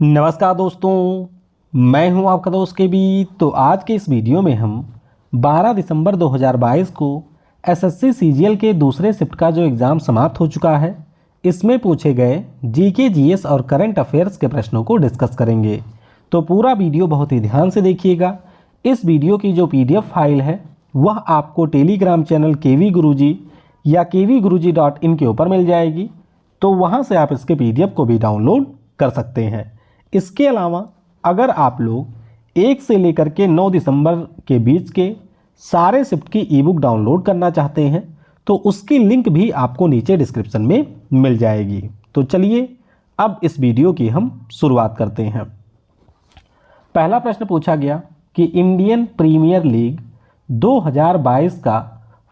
नमस्कार दोस्तों, मैं हूं आपका दोस्त के बी। तो आज के इस वीडियो में हम 12 दिसंबर 2022 को एसएससी सीजीएल के दूसरे शिफ्ट का जो एग्ज़ाम समाप्त हो चुका है, इसमें पूछे गए जीके, जीएस और करंट अफेयर्स के प्रश्नों को डिस्कस करेंगे। तो पूरा वीडियो बहुत ही ध्यान से देखिएगा। इस वीडियो की जो पीडीएफ फाइल है वह आपको टेलीग्राम चैनल केवी गुरुजी या kvguruji.in के ऊपर मिल जाएगी, तो वहाँ से आप इसके पीडीएफ को भी डाउनलोड कर सकते हैं। इसके अलावा अगर आप लोग 1 से लेकर के 9 दिसंबर के बीच के सारे शिफ्ट की ई बुक डाउनलोड करना चाहते हैं तो उसकी लिंक भी आपको नीचे डिस्क्रिप्शन में मिल जाएगी। तो चलिए अब इस वीडियो की हम शुरुआत करते हैं। पहला प्रश्न पूछा गया कि इंडियन प्रीमियर लीग 2022 का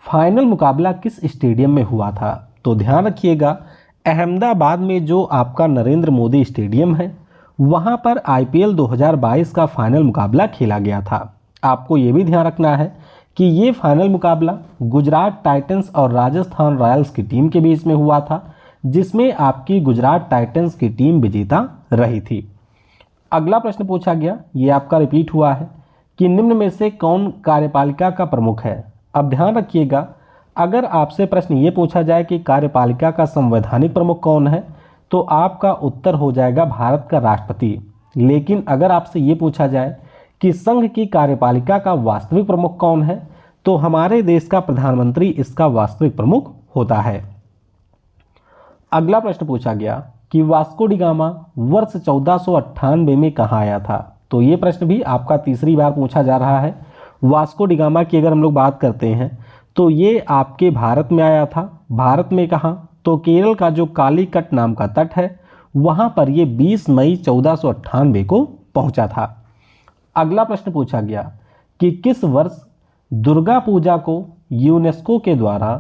फाइनल मुकाबला किस स्टेडियम में हुआ था। तो ध्यान रखिएगा, अहमदाबाद में जो आपका नरेंद्र मोदी स्टेडियम है वहां पर आईपीएल 2022 का फाइनल मुकाबला खेला गया था। आपको ये भी ध्यान रखना है कि ये फाइनल मुकाबला गुजरात टाइटंस और राजस्थान रॉयल्स की टीम के बीच में हुआ था, जिसमें आपकी गुजरात टाइटंस की टीम विजेता रही थी। अगला प्रश्न पूछा गया, ये आपका रिपीट हुआ है कि निम्न में से कौन कार्यपालिका का प्रमुख है। अब ध्यान रखिएगा, अगर आपसे प्रश्न ये पूछा जाए कि कार्यपालिका का संवैधानिक प्रमुख कौन है तो आपका उत्तर हो जाएगा भारत का राष्ट्रपति। लेकिन अगर आपसे ये पूछा जाए कि संघ की कार्यपालिका का वास्तविक प्रमुख कौन है तो हमारे देश का प्रधानमंत्री इसका वास्तविक प्रमुख होता है। अगला प्रश्न पूछा गया कि वास्को डी गामा वर्ष 1498 में कहाँ आया था। तो ये प्रश्न भी आपका तीसरी बार पूछा जा रहा है। वास्को डी गामा की अगर हम लोग बात करते हैं तो ये आपके भारत में आया था। भारत में कहाँ? तो केरल का जो कालीकट नाम का तट है वहां पर ये 20 मई 1498 को पहुंचा था। अगला प्रश्न पूछा गया कि किस वर्ष दुर्गा पूजा को यूनेस्को के द्वारा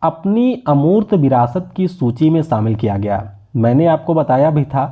अपनी अमूर्त विरासत की सूची में शामिल किया गया। मैंने आपको बताया भी था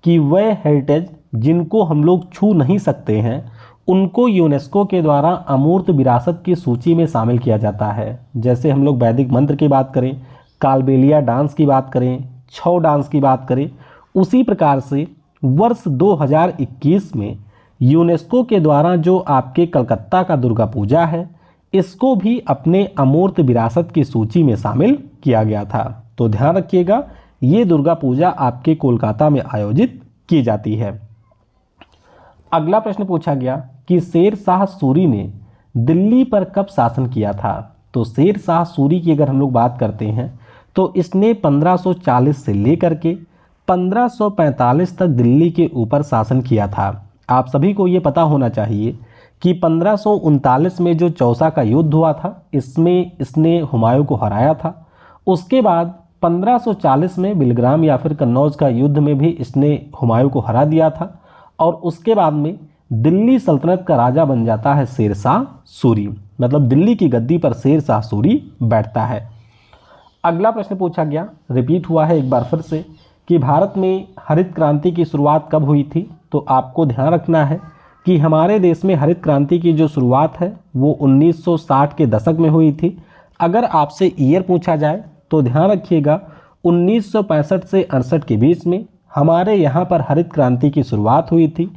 कि वह हेरिटेज जिनको हम लोग छू नहीं सकते हैं उनको यूनेस्को के द्वारा अमूर्त विरासत की सूची में शामिल किया जाता है। जैसे हम लोग वैदिक मंत्र की बात करें, कालबेलिया डांस की बात करें, छौ डांस की बात करें, उसी प्रकार से वर्ष 2021 में यूनेस्को के द्वारा जो आपके कलकत्ता का दुर्गा पूजा है इसको भी अपने अमूर्त विरासत की सूची में शामिल किया गया था। तो ध्यान रखिएगा, ये दुर्गा पूजा आपके कोलकाता में आयोजित की जाती है। अगला प्रश्न पूछा गया कि शेर शाह सूरी ने दिल्ली पर कब शासन किया था। तो शेर शाह सूरी की अगर हम लोग बात करते हैं तो इसने 1540 से लेकर के 1545 तक दिल्ली के ऊपर शासन किया था। आप सभी को ये पता होना चाहिए कि 1539 में जो चौसा का युद्ध हुआ था इसमें इसने हुमायूं को हराया था। उसके बाद 1540 में बिलग्राम या फिर कन्नौज का युद्ध में भी इसने हुमायूं को हरा दिया था और उसके बाद में दिल्ली सल्तनत का राजा बन जाता है शेर शाह सूरी। मतलब दिल्ली की गद्दी पर शेर शाह सूरी बैठता है। अगला प्रश्न पूछा गया, रिपीट हुआ है एक बार फिर से, कि भारत में हरित क्रांति की शुरुआत कब हुई थी। तो आपको ध्यान रखना है कि हमारे देश में हरित क्रांति की जो शुरुआत है वो 1960 के दशक में हुई थी। अगर आपसे ईयर पूछा जाए तो ध्यान रखिएगा 1965 से 68 के बीच में हमारे यहाँ पर हरित क्रांति की शुरुआत हुई थी।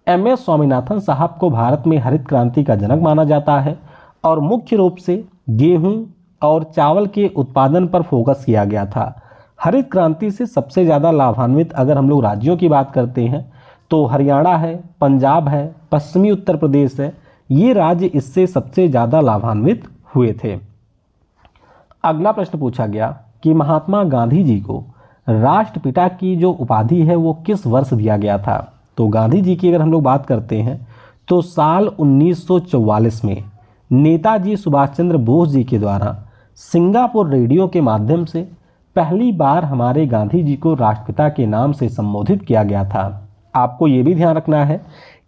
एम.एस. स्वामीनाथन साहब को भारत में हरित क्रांति का जनक माना जाता है और मुख्य रूप से गेहूं और चावल के उत्पादन पर फोकस किया गया था। हरित क्रांति से सबसे ज़्यादा लाभान्वित अगर हम लोग राज्यों की बात करते हैं तो हरियाणा है, पंजाब है, पश्चिमी उत्तर प्रदेश है, ये राज्य इससे सबसे ज़्यादा लाभान्वित हुए थे। अगला प्रश्न पूछा गया कि महात्मा गांधी जी को राष्ट्रपिता की जो उपाधि है वो किस वर्ष दिया गया था। तो गांधी जी की अगर हम लोग बात करते हैं तो साल 1944 में नेताजी सुभाष चंद्र बोस जी के द्वारा सिंगापुर रेडियो के माध्यम से पहली बार हमारे गांधी जी को राष्ट्रपिता के नाम से संबोधित किया गया था। आपको ये भी ध्यान रखना है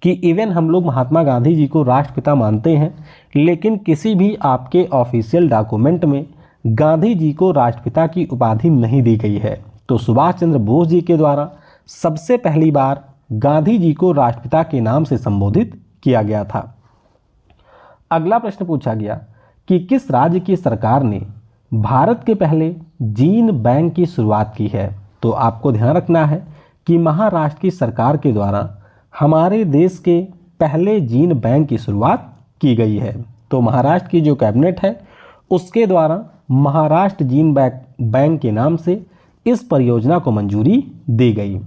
कि इवन हम लोग महात्मा गांधी जी को राष्ट्रपिता मानते हैं लेकिन किसी भी आपके ऑफिशियल डॉक्यूमेंट में गांधी जी को राष्ट्रपिता की उपाधि नहीं दी गई है। तो सुभाष चंद्र बोस जी के द्वारा सबसे पहली बार गांधी जी को राष्ट्रपिता के नाम से संबोधित किया गया था। अगला प्रश्न पूछा गया कि किस राज्य की सरकार ने भारत के पहले जीन बैंक की शुरुआत की है। तो आपको ध्यान रखना है कि महाराष्ट्र की सरकार के द्वारा हमारे देश के पहले जीन बैंक की शुरुआत की गई है। तो महाराष्ट्र की जो कैबिनेट है उसके द्वारा महाराष्ट्र जीन बैंक के नाम से इस परियोजना को मंजूरी दी गई।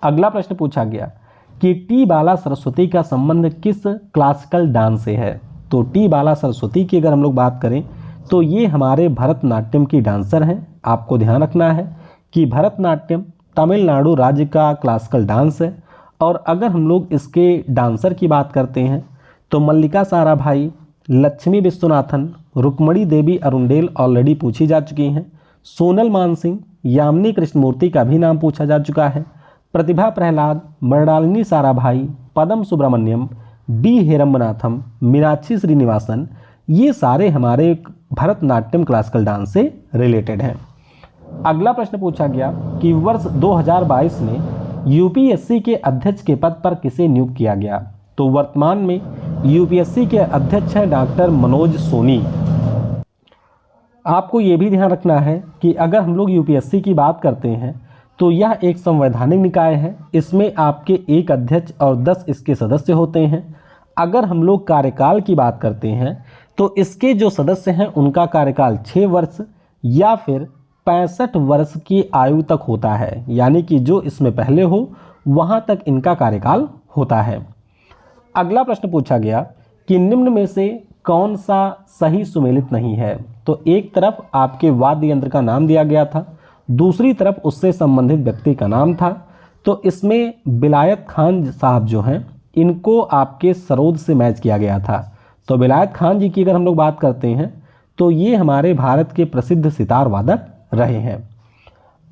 अगला प्रश्न पूछा गया कि टी बाला सरस्वती का संबंध किस क्लासिकल डांस से है। तो टी बाला सरस्वती की अगर हम लोग बात करें तो ये हमारे भरतनाट्यम की डांसर हैं। आपको ध्यान रखना है कि भरतनाट्यम तमिलनाडु राज्य का क्लासिकल डांस है। और अगर हम लोग इसके डांसर की बात करते हैं तो मल्लिका साराभाई, लक्ष्मी विश्वनाथन, रुक्मणी देवी अरुंडेल ऑलरेडी पूछी जा चुकी हैं। सोनल मानसिंह, यामिनी कृष्णमूर्ति का भी नाम पूछा जा चुका है। प्रतिभा प्रहलाद, मृणालिनी साराभाई, पदम सुब्रमण्यम, बी हेरम्बनाथम, मीनाक्षी श्रीनिवासन, ये सारे हमारे भरतनाट्यम क्लासिकल डांस से रिलेटेड हैं। अगला प्रश्न पूछा गया कि वर्ष 2022 में यूपीएससी के अध्यक्ष के पद पर किसे नियुक्त किया गया। तो वर्तमान में यूपीएससी के अध्यक्ष हैं डॉक्टर मनोज सोनी। आपको ये भी ध्यान रखना है कि अगर हम लोग यूपीएससी की बात करते हैं तो यह एक संवैधानिक निकाय है। इसमें आपके एक अध्यक्ष और 10 इसके सदस्य होते हैं। अगर हम लोग कार्यकाल की बात करते हैं तो इसके जो सदस्य हैं उनका कार्यकाल 6 वर्ष या फिर 65 वर्ष की आयु तक होता है, यानी कि जो इसमें पहले हो वहाँ तक इनका कार्यकाल होता है। अगला प्रश्न पूछा गया कि निम्न में से कौन सा सही सुमेलित नहीं है। तो एक तरफ आपके वाद्य यंत्र का नाम दिया गया था, दूसरी तरफ उससे संबंधित व्यक्ति का नाम था। तो इसमें बिलायत खान साहब जो हैं इनको आपके सरोद से मैच किया गया था। तो बिलायत खान जी की अगर हम लोग बात करते हैं तो ये हमारे भारत के प्रसिद्ध सितार वादक रहे हैं।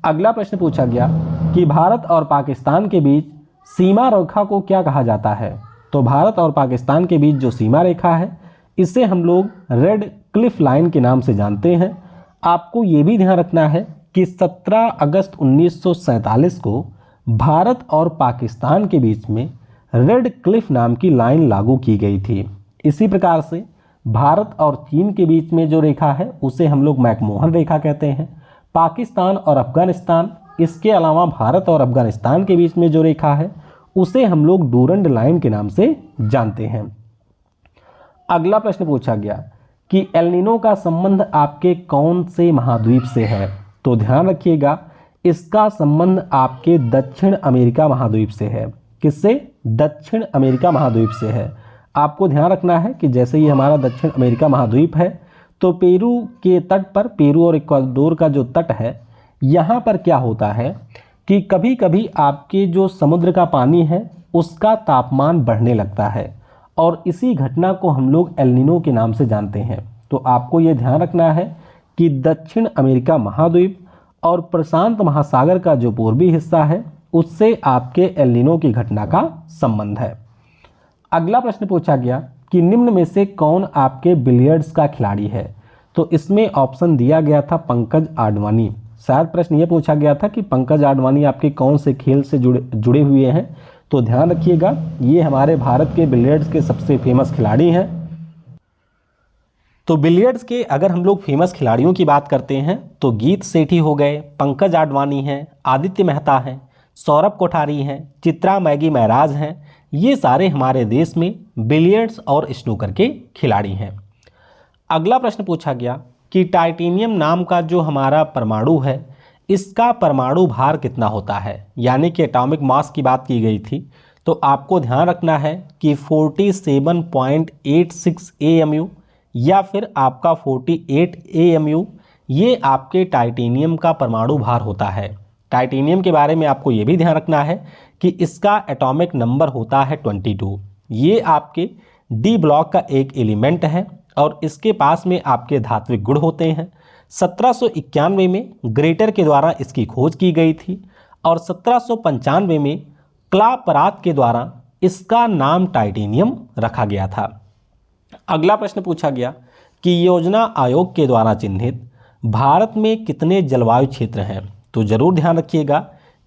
अगला प्रश्न पूछा गया कि भारत और पाकिस्तान के बीच सीमा रेखा को क्या कहा जाता है। तो भारत और पाकिस्तान के बीच जो सीमा रेखा है इसे हम लोग रेड क्लिफ लाइन के नाम से जानते हैं। आपको ये भी ध्यान रखना है कि 17 अगस्त 1947 को भारत और पाकिस्तान के बीच में रेड क्लिफ नाम की लाइन लागू की गई थी। इसी प्रकार से भारत और चीन के बीच में जो रेखा है उसे हम लोग मैकमोहन रेखा कहते हैं। पाकिस्तान और अफगानिस्तान, इसके अलावा भारत और अफगानिस्तान के बीच में जो रेखा है उसे हम लोग डूरंड लाइन के नाम से जानते हैं। अगला प्रश्न पूछा गया कि एल नीनो का संबंध आपके कौन से महाद्वीप से है। तो ध्यान रखिएगा इसका संबंध आपके दक्षिण अमेरिका महाद्वीप से है। किससे? दक्षिण अमेरिका महाद्वीप से है। आपको ध्यान रखना है कि जैसे ये हमारा दक्षिण अमेरिका महाद्वीप है तो पेरू के तट पर, पेरू और इक्वाडोर का जो तट है यहाँ पर क्या होता है कि कभी कभी आपके जो समुद्र का पानी है उसका तापमान बढ़ने लगता है और इसी घटना को हम लोग एल नीनो के नाम से जानते हैं। तो आपको ये ध्यान रखना है कि दक्षिण अमेरिका महाद्वीप और प्रशांत महासागर का जो पूर्वी हिस्सा है उससे आपके एल नीनो की घटना का संबंध है। अगला प्रश्न पूछा गया कि निम्न में से कौन आपके बिलियर्ड्स का खिलाड़ी है। तो इसमें ऑप्शन दिया गया था पंकज आडवाणी। शायद प्रश्न ये पूछा गया था कि पंकज आडवाणी आपके कौन से खेल से जुड़े हुए हैं। तो ध्यान रखिएगा ये हमारे भारत के बिलियर्ड्स के सबसे फेमस खिलाड़ी हैं। तो बिलियर्ड्स के अगर हम लोग फेमस खिलाड़ियों की बात करते हैं तो गीत सेठी हो गए, पंकज आडवाणी हैं, आदित्य मेहता हैं, सौरभ कोठारी हैं, चित्रा मैगी महराज हैं। ये सारे हमारे देश में बिलियर्ड्स और स्नूकर के खिलाड़ी हैं। अगला प्रश्न पूछा गया कि टाइटेनियम नाम का जो हमारा परमाणु है इसका परमाणु भार कितना होता है, यानी कि एटॉमिक मास की बात की गई थी। तो आपको ध्यान रखना है कि 47.86 AMU या फिर आपका 48 AMU ये आपके टाइटेनियम का परमाणु भार होता है। टाइटेनियम के बारे में आपको ये भी ध्यान रखना है कि इसका एटॉमिक नंबर होता है 22। ये आपके डी ब्लॉक का एक एलिमेंट है और इसके पास में आपके धात्विक गुण होते हैं। 1791 में ग्रेटर के द्वारा इसकी खोज की गई थी और 1795 में क्लापरात के द्वारा इसका नाम टाइटेनियम रखा गया था। अगला प्रश्न पूछा गया कि योजना आयोग के द्वारा चिन्हित भारत में कितने जलवायु क्षेत्र हैं। तो ज़रूर ध्यान रखिएगा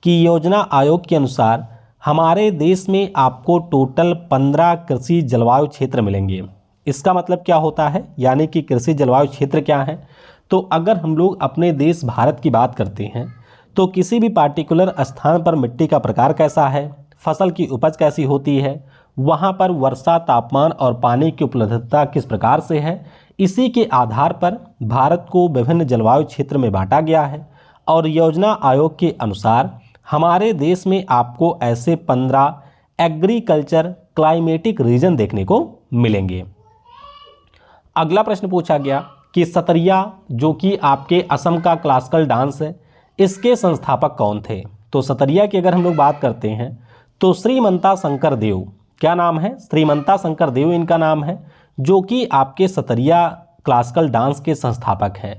कि योजना आयोग के अनुसार हमारे देश में आपको टोटल 15 कृषि जलवायु क्षेत्र मिलेंगे। इसका मतलब क्या होता है, यानी कि कृषि जलवायु क्षेत्र क्या है। तो अगर हम लोग अपने देश भारत की बात करते हैं तो किसी भी पार्टिकुलर स्थान पर मिट्टी का प्रकार कैसा है, फसल की उपज कैसी होती है, वहाँ पर वर्षा, तापमान और पानी की उपलब्धता किस प्रकार से है, इसी के आधार पर भारत को विभिन्न जलवायु क्षेत्र में बांटा गया है। और योजना आयोग के अनुसार हमारे देश में आपको ऐसे 15 एग्रीकल्चर क्लाइमेटिक रीजन देखने को मिलेंगे। अगला प्रश्न पूछा गया कि सतरिया, जो कि आपके असम का क्लासिकल डांस है, इसके संस्थापक कौन थे। तो सतरिया की अगर हम लोग बात करते हैं तो श्रीमंता शंकर देव, क्या नाम है, श्रीमंता शंकर देव इनका नाम है, जो कि आपके सतरिया क्लासिकल डांस के संस्थापक हैं।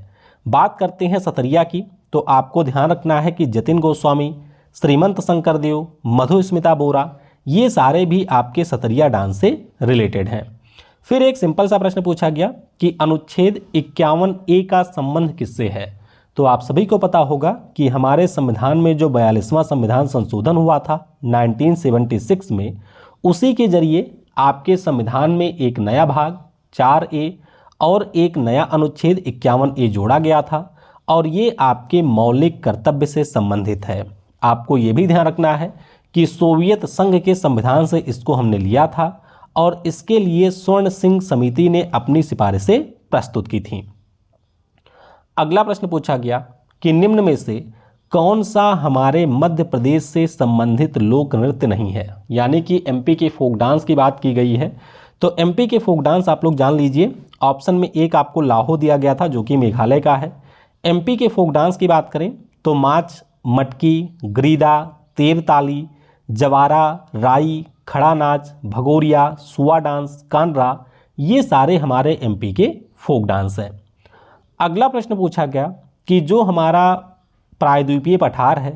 बात करते हैं सतरिया की, तो आपको ध्यान रखना है कि जतिन गोस्वामी, श्रीमंत शंकर देव, मधुस्मिता बोरा, ये सारे भी आपके सतरिया डांस से रिलेटेड हैं। फिर एक सिंपल सा प्रश्न पूछा गया कि अनुच्छेद 51A का संबंध किससे है। तो आप सभी को पता होगा कि हमारे संविधान में जो 42वां संविधान संशोधन हुआ था 1976 में, उसी के जरिए आपके संविधान में एक नया भाग 4A और एक नया अनुच्छेद 51A जोड़ा गया था, और ये आपके मौलिक कर्तव्य से संबंधित है। आपको ये भी ध्यान रखना है कि सोवियत संघ के संविधान से इसको हमने लिया था, और इसके लिए स्वर्ण सिंह समिति ने अपनी सिफारिशें प्रस्तुत की थी। अगला प्रश्न पूछा गया कि निम्न में से कौन सा हमारे मध्य प्रदेश से संबंधित लोक नृत्य नहीं है। यानी कि एमपी के फोक डांस की बात की गई है, तो एमपी के फोक डांस आप लोग जान लीजिए। ऑप्शन में एक आपको लाहो दिया गया था, जो कि मेघालय का है। एमपी के फोक डांस की बात करें तो माच, मटकी, ग्रीदा, तेरताली, जवारा, राई, खड़ा नाच, भगोरिया, सुआ डांस, कानरा, ये सारे हमारे एमपी के फोक डांस हैं। अगला प्रश्न पूछा गया कि जो हमारा प्रायद्वीपीय पठार है,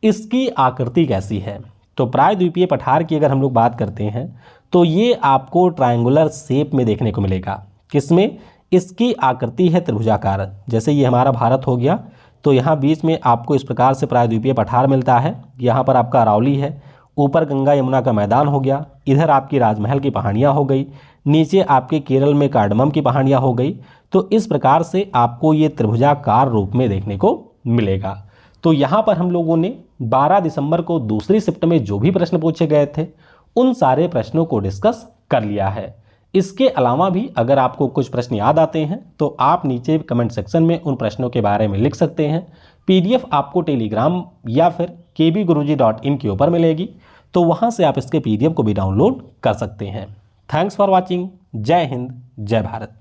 इसकी आकृति कैसी है। तो प्रायद्वीपीय पठार की अगर हम लोग बात करते हैं तो ये आपको ट्रायंगुलर शेप में देखने को मिलेगा। किसमें, इसकी आकृति है त्रिभुजाकार। जैसे ये हमारा भारत हो गया, तो यहाँ बीच में आपको इस प्रकार से प्रायद्वीपीय पठार मिलता है। यहाँ पर आपका अरावली है, ऊपर गंगा यमुना का मैदान हो गया, इधर आपकी राजमहल की पहाड़ियाँ हो गई, नीचे आपके केरल में कार्डमम की पहाड़ियाँ हो गई। तो इस प्रकार से आपको ये त्रिभुजाकार रूप में देखने को मिलेगा। तो यहाँ पर हम लोगों ने 12 दिसंबर को दूसरी शिफ्ट में जो भी प्रश्न पूछे गए थे, उन सारे प्रश्नों को डिस्कस कर लिया है। इसके अलावा भी अगर आपको कुछ प्रश्न याद आते हैं तो आप नीचे कमेंट सेक्शन में उन प्रश्नों के बारे में लिख सकते हैं। PDF आपको टेलीग्राम या फिर kbguruji.in के ऊपर मिलेगी, तो वहाँ से आप इसके PDF को भी डाउनलोड कर सकते हैं। Thanks for watching. जय हिंद, जय भारत।